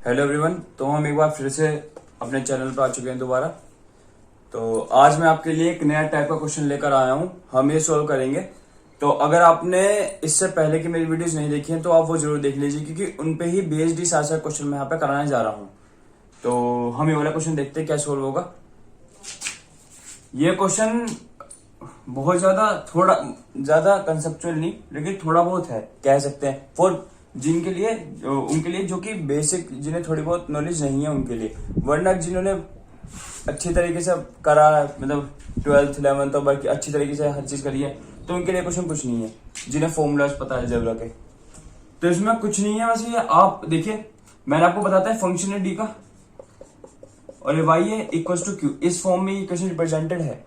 Hello everyone. तो हम एक बार फिर से अपने चैनल पर आ चुके हैं दोबारा। तो आज मैं आपके लिए एक नया टाइप का क्वेश्चन लेकर आया हूं, हम ये सोल्व करेंगे। तो अगर आपने इससे पहले की मेरी वीडियोस नहीं देखी हैं तो आप वो जरूर देख लीजिए, क्योंकि उन पे ही बेस्ड ही सारा क्वेश्चन मैं यहाँ पे कराने जा रहा हूँ। तो हम ये वाला क्वेश्चन देखते हैं क्या सोल्व होगा। ये क्वेश्चन बहुत थोड़ा ज्यादा कंसेप्चुअल नहीं, लेकिन थोड़ा बहुत है कह सकते हैं फॉर जिनके लिए उनके लिए जो कि बेसिक, जिन्हें थोड़ी बहुत नॉलेज नहीं है उनके लिए। वरना जिन्होंने अच्छी तरीके से करा, मतलब 12th 11th और बाकी अच्छी तरीके से हर चीज करी है, तो उनके लिए क्वेश्चन कुछ नहीं है। जिन्हें फॉर्मूलाज पता है अलजेब्रा के, तो इसमें कुछ नहीं है। वैसे ये आप देखिए, मैंने आपको बताता है फंक्शन है डी का और ये वाई है इक्वल टू क्यू। इस फॉर्म में ये क्वेश्चन रिप्रेजेंटेड है।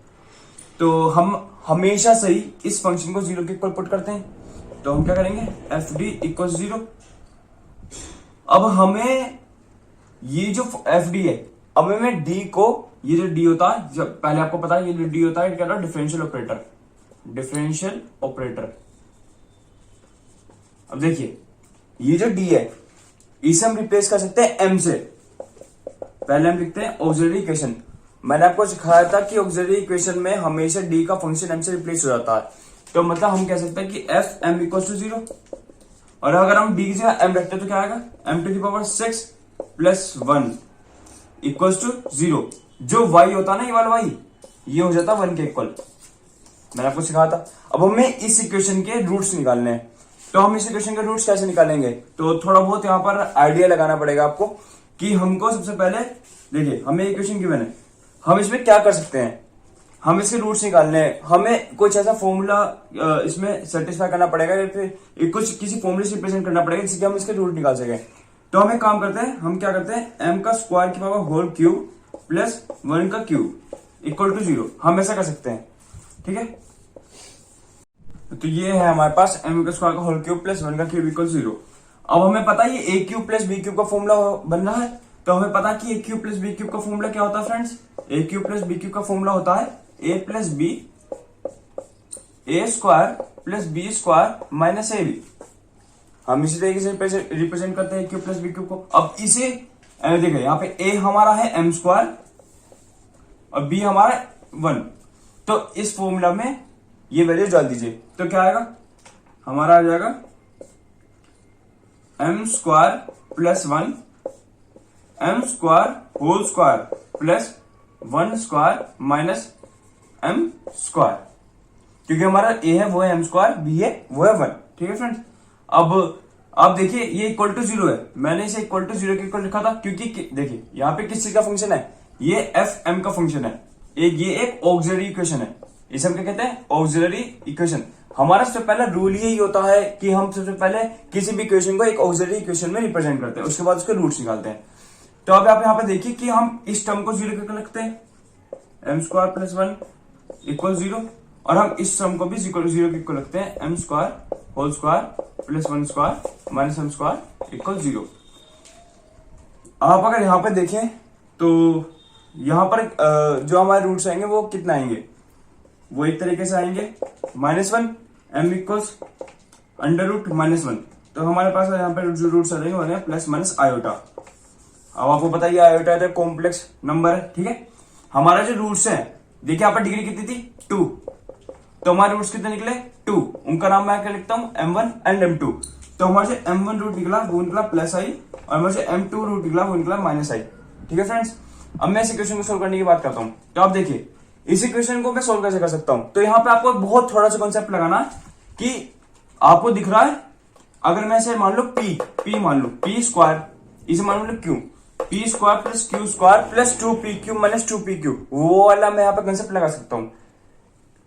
तो हम हमेशा से ही इस फंक्शन को जीरो के इक्वल पुट करते हैं। तो हम क्या करेंगे, एफ डी इक्वल 0। अब हमें ये जो एफ डी है, अब हमें डी को, ये जो डी होता है, जब पहले आपको पता है ये जो डी होता है, क्या होता है, डिफरेंशियल ऑपरेटर। Differential operator. अब देखिए ये जो डी है, इसे हम रिप्लेस कर सकते हैं एम से। पहले हम लिखते हैं ऑक्सिलरी इक्वेशन। मैंने आपको सिखाया था कि ऑक्सिलरी इक्वेशन में हमेशा डी का फंक्शन एम से रिप्लेस हो जाता है। तो मतलब हम कह सकते हैं कि एफ एम इक्वल टू 0। और अगर हम डी की जगह एम रखते हैं तो क्या आएगा, m to the power 6 plus 1 equal to 0। जो वाई होता है ना, ये वाला वाई, ये हो जाता है 1 के इक्वल। मैंने आपको सिखाया था। अब हमें इस इक्वेशन के रूट्स निकालने हैं। तो हम इस इक्वेशन के रूट्स कैसे निकालेंगे, तो थोड़ा बहुत यहाँ पर आइडिया लगाना पड़ेगा आपको कि हमको सबसे पहले देखिए, हमें इक्वेशन गिवन है, हम इसमें क्या कर सकते हैं, हम इसके रूट्स निकालने हैं। हमें कुछ ऐसा फॉर्मूला इसमें सेटिस्फाई करना पड़ेगा, या फिर कुछ किसी फॉर्मूले से रिप्रेजेंट करना पड़ेगा जिससे हम इसके रूट निकाल सकें। तो हम एक काम करते हैं, हम क्या करते हैं, एम का स्क्वायर की पावर होल क्यूब प्लस 1 का क्यूब इक्वल टू 0। हम ऐसा कर सकते हैं, ठीक है। तो ये है हमारे पास एम का स्क्वायर का होल क्यूब प्लस 1 का क्यूब इक्वल 0। अब हमें पता है ये A cube plus B cube का फॉर्मूला बन रहा है। तो हमें पता है कि A cube plus B cube का फॉर्मूला क्या होता है friends. A cube plus B cube का फॉर्मूला होता है A plus B, A square plus B square minus A B. हम इसी तरीके से रिप्रेजेंट करते हैं क्यूब प्लस बी क्यूब को। अब इसे देखिए, यहाँ पे ए हमारा है एम स्क्वायर और बी हमारा 1। तो इस फॉर्मूला में ये वैल्यू डाल दीजिए, तो क्या आएगा, हमारा आ जाएगा m square plus 1 m square whole square plus 1 square minus m square. क्योंकि हमारा ए है वो है एम स्क्वायर, बी है वो है 1, ठीक है फ्रेंड्स। अब देखिए ये इक्वल टू 0 है, मैंने इसे इक्वल टू 0 के इक्वल लिखा था क्योंकि देखिए यहाँ पे किस चीज का फंक्शन है, ये एफ एम का फंक्शन है। ये एक ऑक्सिलरी इक्वेशन है, इसे हम क्या कहते हैं, ऑक्सिलरी इक्वेशन। हमारा सबसे पहला रूल यही होता है कि हम सबसे पहले किसी भी इक्वेशन को एक ऑक्सिलरी इक्वेशन में रिप्रेजेंट करते हैं, उसके बाद उसके रूट्स निकालते हैं। तो अब आप यहाँ पे देखिए कि हम इस टर्म को 0 के लिखते हैं, एम स्क्वायर प्लस 1 इक्वल 0, और हम इस टर्म को भी 0 के इक्वल लिखते हैं, m square whole square plus 1 square minus m square equal 0। आप अगर यहाँ पे देखें तो यहाँ पर जो हमारे रूट्स आएंगे वो कितना आएंगे, वो एक तरीके से आएंगे -1 एम इक्वल्स अंडर रूट -1। तो हमारे पास यहाँ पे जो रूट्स आ रहे हैं प्लस माइनस आयोटा। अब आपको पता है आयोटा है कॉम्प्लेक्स नंबर है, ठीक है। हमारा जो रूट्स है, देखिए यहाँ पर डिग्री कितनी थी 2, तो हमारे रूट्स कितने निकले 2। उनका नाम मैं क्या लिखता हूँ, M1 एंड M2। तो हमारे से M1 रूट निकला वो निकला प्लस आई, और हमारे से M2 रूट निकला वो निकला माइनस आई, ठीक है फ्रेंड्स। अब मैं इस इक्वेशन को सोल्व करने की बात करता हूँ। तो आप देखिए इस इक्वेशन को मैं सोल्व कैसे कर सकता हूँ। तो यहाँ पे आपको बहुत थोड़ा सा कॉन्सेप्ट लगाना है कि आपको दिख रहा है, अगर मैं इसे मान लो P मान लो P स्क्वायर, इसे मान लो Q, P square plus Q square plus 2PQ minus 2PQ, वो वाला मैं यहाँ पे कंसेप्ट लगा सकता हूँ।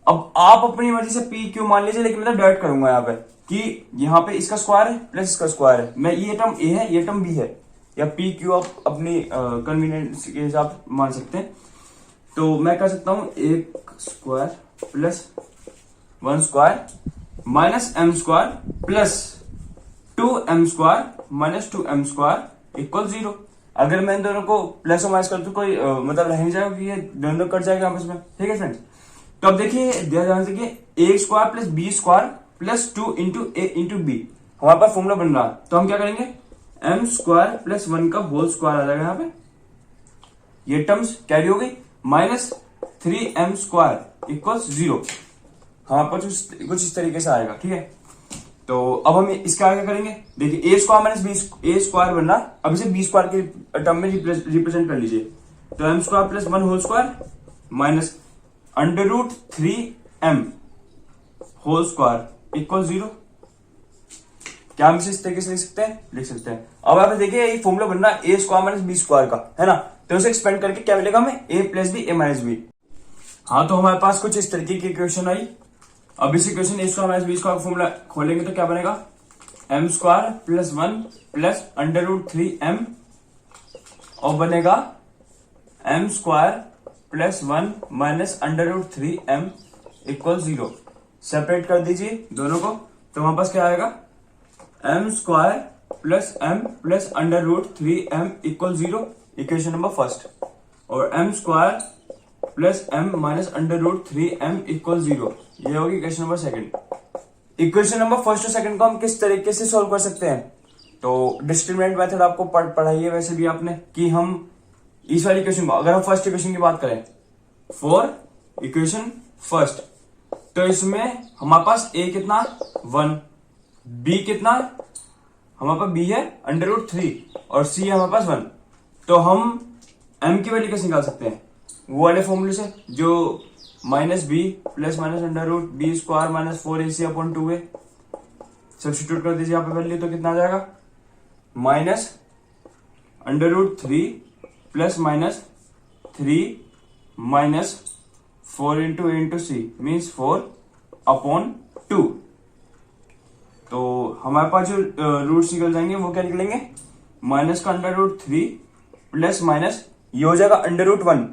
अब आप अपनी मर्जी से PQ मान लीजिए, लेकिन मैं डायरेक्ट करूंगा यहाँ पे कि यहाँ पे इसका स्क्वायर है प्लस इसका स्क्वायर है। मैं ये टर्म A है, ये टर्म B है, या PQ आप अपनी कन्वीनियंस के हिसाब मान सकते हैं। तो मैं कह सकता हूं एक square plus 1 square minus m square plus 2m square minus 2m square equal 0। अगर मैं इन दोनों को प्लस और माइनस कर दूं कोई मतलब रह नहीं जाएगा कि ये दोनों कट जाएगा आपस में, ठीक है फ्रेंड्स। तो अब देखिए ध्यान से A square plus B square plus 2 into A into B हमारे पास फॉर्मूला बन रहा है। तो हम क्या करेंगे, एम स्क्वायर प्लस 1 का होल स्क्वायर आ जाएगा यहाँ पे, ये टर्म्स कैरी हो गई, माइनस 3m स्क्वायर इक्वल्स 0। हमारे पास कुछ इस तरीके से आएगा, ठीक है। तो अब हम इसका आगे करेंगे, देखिए a square minus B square बनना, अब इसे बी स्क्वायर के टर्म में रिप्रेजेंट कर लीजिए। तो m square plus 1 whole square minus under root 3m whole square equal 0। क्या हम इसे इस तरीके से लिख सकते हैं। अब आप देखिए ये फॉर्मूला बनना ए स्क्वायर माइनस बी स्क्वायर का, है ना। तो उसे एक्सपेंड करके क्या मिलेगा हमें, ए प्लस बी ए माइनस बी। हाँ, तो हमारे पास कुछ इस तरीके की इक्वेशन आई। अब इस equation A square minus B square का फॉर्मूला खोलेंगे तो क्या बनेगा, M square plus 1 plus under root 3m और बनेगा M square plus 1 minus under root 3m equal 0। Separate कर दीजिए दोनों को, तो हमारे पास क्या आएगा, M square plus m plus under root 3m equal 0, equation number first. और M square plus m minus under root 3m equal 0, ये होगी equation number second. Equation number first और सेकंड को हम किस तरीके से सॉल्व कर सकते हैं, तो डिस्क्रिमिनेंट मेथड आपको पढ़ाई है वैसे भी आपने, कि हम इस वाली इक्वेशन को, अगर हम फर्स्ट इक्वेशन की बात करें, फॉर इक्वेशन फर्स्ट, तो इसमें हमारे पास a कितना 1, b कितना, हमारे पास b है अंडर रूट 3 और c है हमारे पास 1। तो हम m की वैल्यू कैसे निकाल सकते हैं, वो वाले फॉर्मूले से जो minus b plus minus under root b square minus 4ac upon 2a। Substitute कर दीजिए यहाँ पे वैल्यू, तो कितना आ जाएगा, minus under root 3 plus minus 3 minus 4 into c means 4 upon 2। तो हमारे पास जो रूट्स निकल जाएंगे वो क्या निकलेंगे, माइनस का अंडर रूट 3 प्लस माइनस ये हो जाएगा अंडर रूट 1,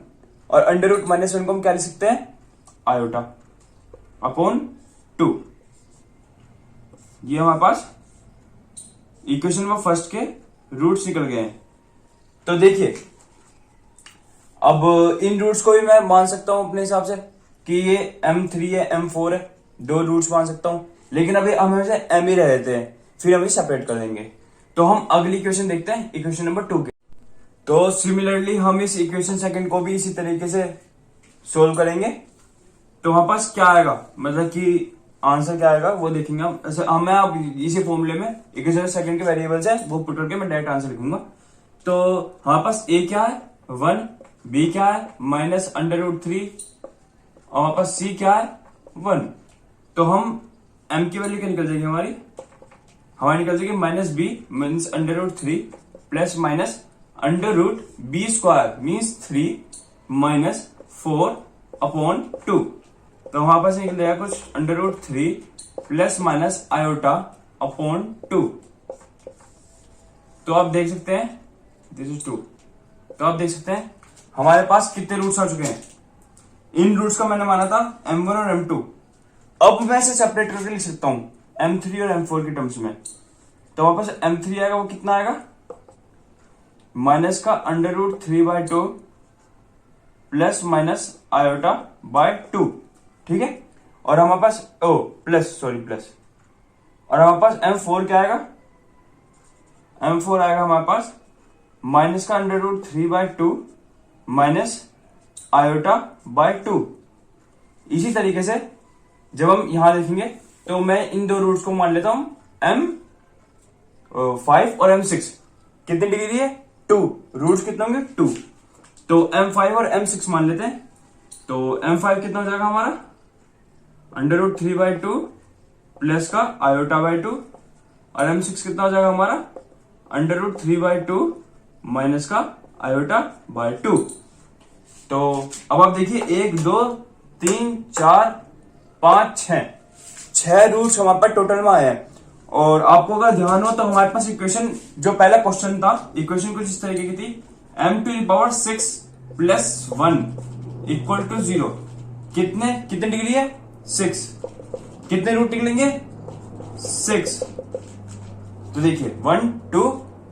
और अंडर रूट माइनस 1 को हम क्या लिख सकते हैं, आयोटा अपॉन 2। ये हमारे पास इक्वेशन नंबर फर्स्ट के रूट्स निकल गए हैं। तो देखिए अब इन रूट्स को भी मैं मान सकता हूं अपने हिसाब से कि ये m3 है m4 है, दो रूट्स मान सकता हूं, लेकिन अभी हम m ही रह देते हैं, फिर हम सेपरेट कर देंगे। तो हम अगली इक्वेशन देखते हैं, इक्वेशन नंबर 2 के। तो सिमिलरली हम इस इक्वेशन सेकंड को भी इसी तरीके से सोल्व करेंगे। तो हमारे पास क्या आएगा, मतलब कि आंसर क्या आएगा वो देखेंगे हम। मैं अब इसी फॉर्मूले में इक्वेशन सेकंड के वेरिएबल्स है वो पुट करके मैं डायरेक्ट आंसर लिखूंगा। तो हमारे पास a क्या है 1, b क्या है माइनस अंडर रूट 3 और हमारे पास c क्या है 1। तो हम m की वैल्यू क्या निकल जाएगी हमारी निकल जाएगी minus b means under root 3 plus minus under root b square means 3 minus 4 upon 2। तो हमारे पास निकल जाएगा कुछ under root 3 plus minus iota upon 2। तो आप देख सकते हैं दिस इज 2। तो आप देख सकते हैं हमारे पास कितने रूट्स आ चुके हैं। इन रूट्स का मैंने माना था m1 और m2। अब मैं इसे सेपरेट करके लिख सकता हूं m3 और m4 के टर्म्स में। तो हमारे पास m3 आएगा वो कितना आएगा माइनस का under root 3/2 plus minus iota by 2, ठीक है। और हमारे पास प्लस और हमारे पास m4 क्या आएगा, m4 आएगा हमारे पास माइनस का under root 3/2 minus iota by 2। इसी तरीके से जब हम यहां देखेंगे तो मैं इन दो रूट्स को मान लेता हूं m5 और m6। कितनी डिग्री है 2, रूट्स कितने होंगे 2। तो m5 और m6 मान लेते हैं। तो m5 कितना हो जाएगा हमारा अंडर रूट 3/2 प्लस का आयोटा बाय 2 और m6 कितना हो जाएगा हमारा अंडर रूट 3/2 माइनस का आयोटा बाय 2। तो अब आप देखिए 1 2 3 4 5 6 रूट्स हमारे पास टोटल में आए हैं। और आपको अगर ध्यान हो तो हमारे पास इक्वेशन जो पहला क्वेश्चन था, इक्वेशन कुछ इस तरीके की थी m⁻6 प्लस 1 इक्वल टू 0। कितने डिग्री है 6। कितने रूट निकलेंगे 6। तो देखिए 1 2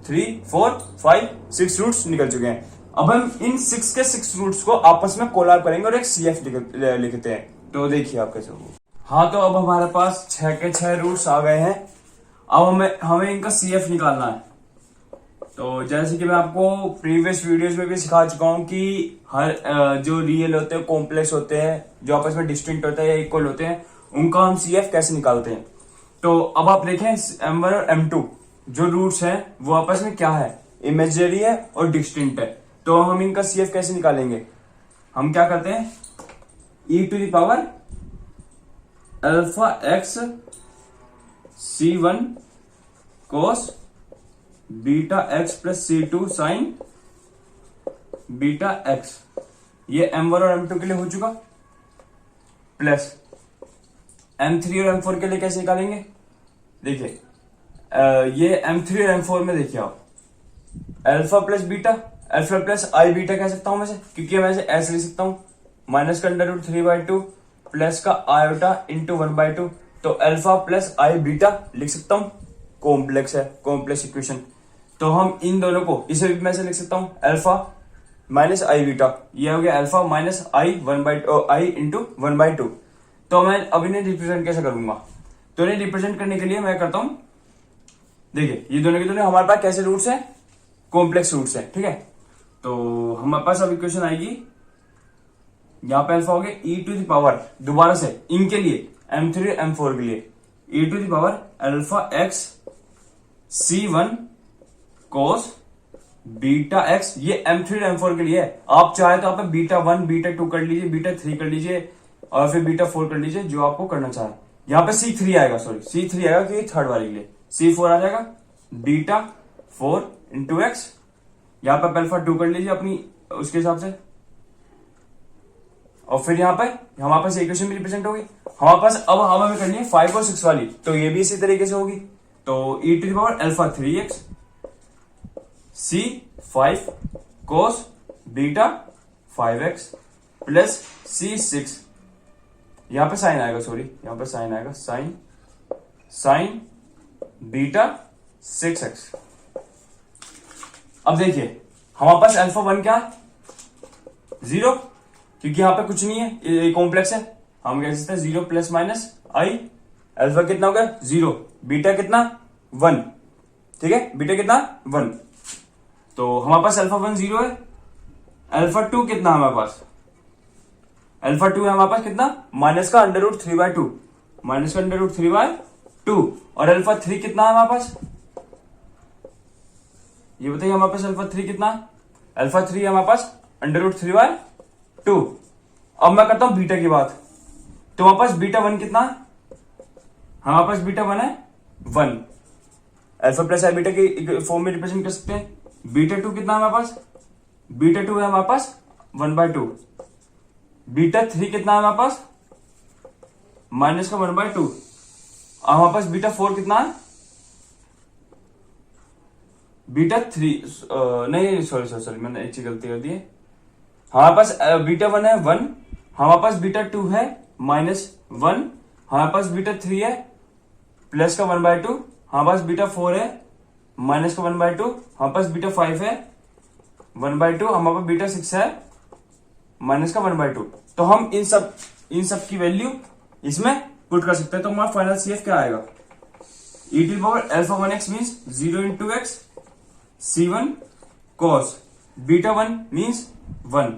3 4 5 6 रूट्स निकल चुके हैं। अब हम इन 6 के 6 रूट्स को आपस में कोलैब करेंगे और एक CF लिखते हैं। तो देखिए आप कैसे होगा। हाँ, तो अब हमारे पास 6 के 6 रूट्स आ गए हैं। अब हमें इनका CF निकालना है। तो जैसे कि मैं आपको प्रीवियस वीडियोस में भी सिखा चुका हूं कि हर जो रियल होते हैं, कॉम्प्लेक्स होते हैं, जो आपस में डिस्टिंक्ट होते हैं या इक्वल होते हैं, उनका हम CF कैसे निकालते हैं। तो अब आप देखें M1 और M2 जो रूट्स हैं वो आपस में क्या है, इमेजिनरी है और डिस्टिंक्ट है। तो हम इनका CF कैसे निकालेंगे, हम क्या करते हैं, e⁻ alpha x C1 cos beta x plus C2 sine beta x, ये M1 और M2 के लिए हो चुका। प्लस M3 और M4 के लिए कैसे निकालेंगे, देखिए ये M3 और M4 में देखिए आप alpha plus beta, alpha plus I beta कह सकता हूं मैं से, क्योंकि मैं ऐसे लिख सकता हूं माइनस का अंडर रूट 3/2 प्लस का आयोटा इंटू 1/2। तो अल्फा प्लस आई बीटा लिख सकता हूं, कॉम्प्लेक्स है, कॉम्प्लेक्स इक्वेशन। तो हम इन दोनों को इसे भी मैं से लिख सकता हूं अल्फा माइनस आई बीटा, ये हो गया अल्फा माइनस आई इंटू 1/2। तो मैं अब इन्हें रिप्रेजेंट कैसे करूंगा, तो इन्हें रिप्रेजेंट करने के लिए मैं करता हूं, देखिए ये दोनों के दोनों हमारे पास कैसे रूट्स हैं, कॉम्प्लेक्स रूट्स हैं, ठीक है। तो हमारे पास अब इक्वेशन आएगी, यहां पे अल्फा हो गया दोबारा से इनके लिए M3 M4 के लिए alpha x C1 cos beta x, ये M3 M4 के लिए है। आप चाहे तो आप β1 β2 कर लीजिए, β3 कर लीजिए और फिर β4 कर लीजिए, जो आपको करना चाहे। यहाँ पे C3 आएगा, C3 आएगा क्योंकि थर्ड वाले के लिए C4 आ जाएगा β4 इंटू एक्स, यहाँ पे अल्फा 2 कर लीजिए अपनी उसके हिसाब से, और फिर यहाँ पे हमारे पास इक्वेशन भी रिप्रेजेंट होगी। हमारे पास अब हमें करनी है 5 और 6 वाली, तो ये भी इसी तरीके से होगी। तो e⁻ alpha 3x C5 cos beta 5x plus C6, यहां पे साइन आएगा, यहां पे साइन आएगा, साइन बीटा 6x। अब देखिए हमारे पास अल्फा 1 क्या, 0, क्योंकि यहां पे कुछ नहीं है, ये कॉम्प्लेक्स है, हम कह सकते हैं 0 प्लस माइनस आई, अल्फा कितना हो गया 0, बीटा कितना 1, ठीक है, बीटा कितना 1। तो हमारे पास अल्फा 1 0 है, अल्फा 2 कितना हमारे पास, अल्फा 2 है हमारे पास कितना, माइनस का अंडर रूट 3/2, माइनस का अंडर रूट 3/2, और अल्फा 3 कितना है हमारे पास, ये बताइए हमारे पास अल्फा 3 कितना, अल्फा 3 है हमारे पास अंडर रूट 3/2। अब मैं करता हूं बीटा की बात, तो हमारे पास बीटा 1 कितना, हमारे पास बीटा 1 है 1, अल्फा प्लस आई बीटा के फॉर्म में रिप्रेजेंट कर सकते हैं। बीटा 2 कितना है हमारे पास, बीटा 2 है हमारे पास 1/2, बीटा 3 कितना है हमारे पास, माइनस का 1/2, हमारे पास बीटा 4 कितना है, बीटा 3 नहीं सॉरी मैंने एक चीज गलती कर दी है, हमारे पास बीटा 1 है 1, हमारे पास बीटा 2 है -1, हमारे पास बीटा 3 है प्लस का 1/2, हमारे पास बीटा 4 है माइनस का 1/2, हमारे पास बीटा 5 है 1/2, हमारे पास बीटा 6 है माइनस का 1/2। तो हम इन सब की वैल्यू इसमें पुट कर सकते हैं। तो हमारा फाइनल CF क्या आएगा, e⁻ alpha 1x means 0 into x C1 cos beta 1 means 1,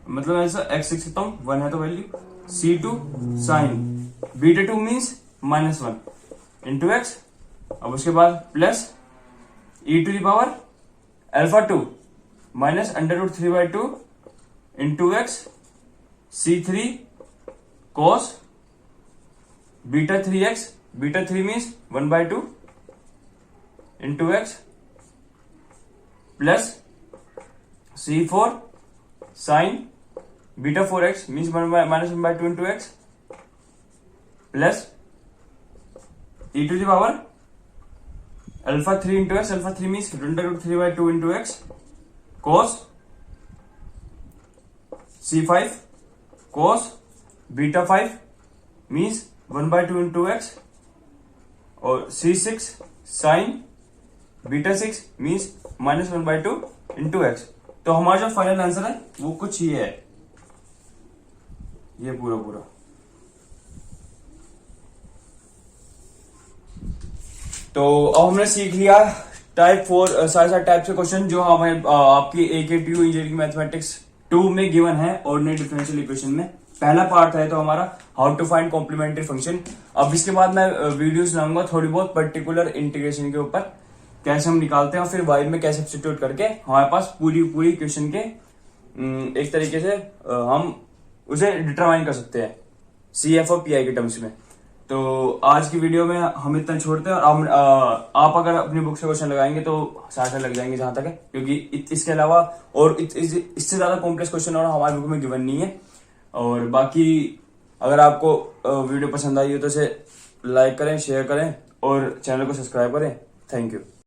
मतलब ऐसा x लिख सकता हूं, 1 है तो value, C2 sine beta 2 means -1 into x, अब उसके बाद plus e⁻ alpha 2 minus under root 3/2 into x C3 cos beta 3x, beta 3 means 1/2 into x plus C4 sine beta 4x means minus 1/2 into x plus e⁻ alpha 3 into x, alpha 3 means under root 3/2 into x cos C5 cos beta 5 means 1/2 into x और C6 sign beta 6 means -1/2 into x. तो हमारा जो final answer है वो कुछ ये है, ये पूरा। तो अब हमने सीख लिया टाइप 4 सारे सारे टाइप के क्वेश्चन जो हमें आपकी AKTU इंजीनियरिंग मैथमेटिक्स 2 में गिवन है ऑर्डिनरी डिफरेंशियल इक्वेशन में। पहला पार्ट है तो हमारा how to find complementary function. अब इसके बाद मैं वीडियोस लाऊंगा थोड़ी बहुत पर्टिकुलर इंटीग्रेशन के ऊपर, कैसे हम निकालते हैं और फिर वाई में कैसे सब्स्टिट्यूट करके हमारे पास पूरी इक्वेशन के एक तरीके से हम उसे डिटरमाइन कर सकते हैं CF और PI के टर्म्स में। तो आज की वीडियो में हम इतना छोड़ते हैं और आप अगर अपनी बुक से क्वेश्चन लगाएंगे तो सारे लग जाएंगे जहां तक है, क्योंकि इसके अलावा और इससे ज्यादा कॉम्प्लेक्स क्वेश्चन और हमारे बुक में गिवन नहीं है। और बाकी अगर आपको वीडियो पसंद आई हो तो इसे लाइक करें, शेयर करें और चैनल को सब्सक्राइब करें। Thank you.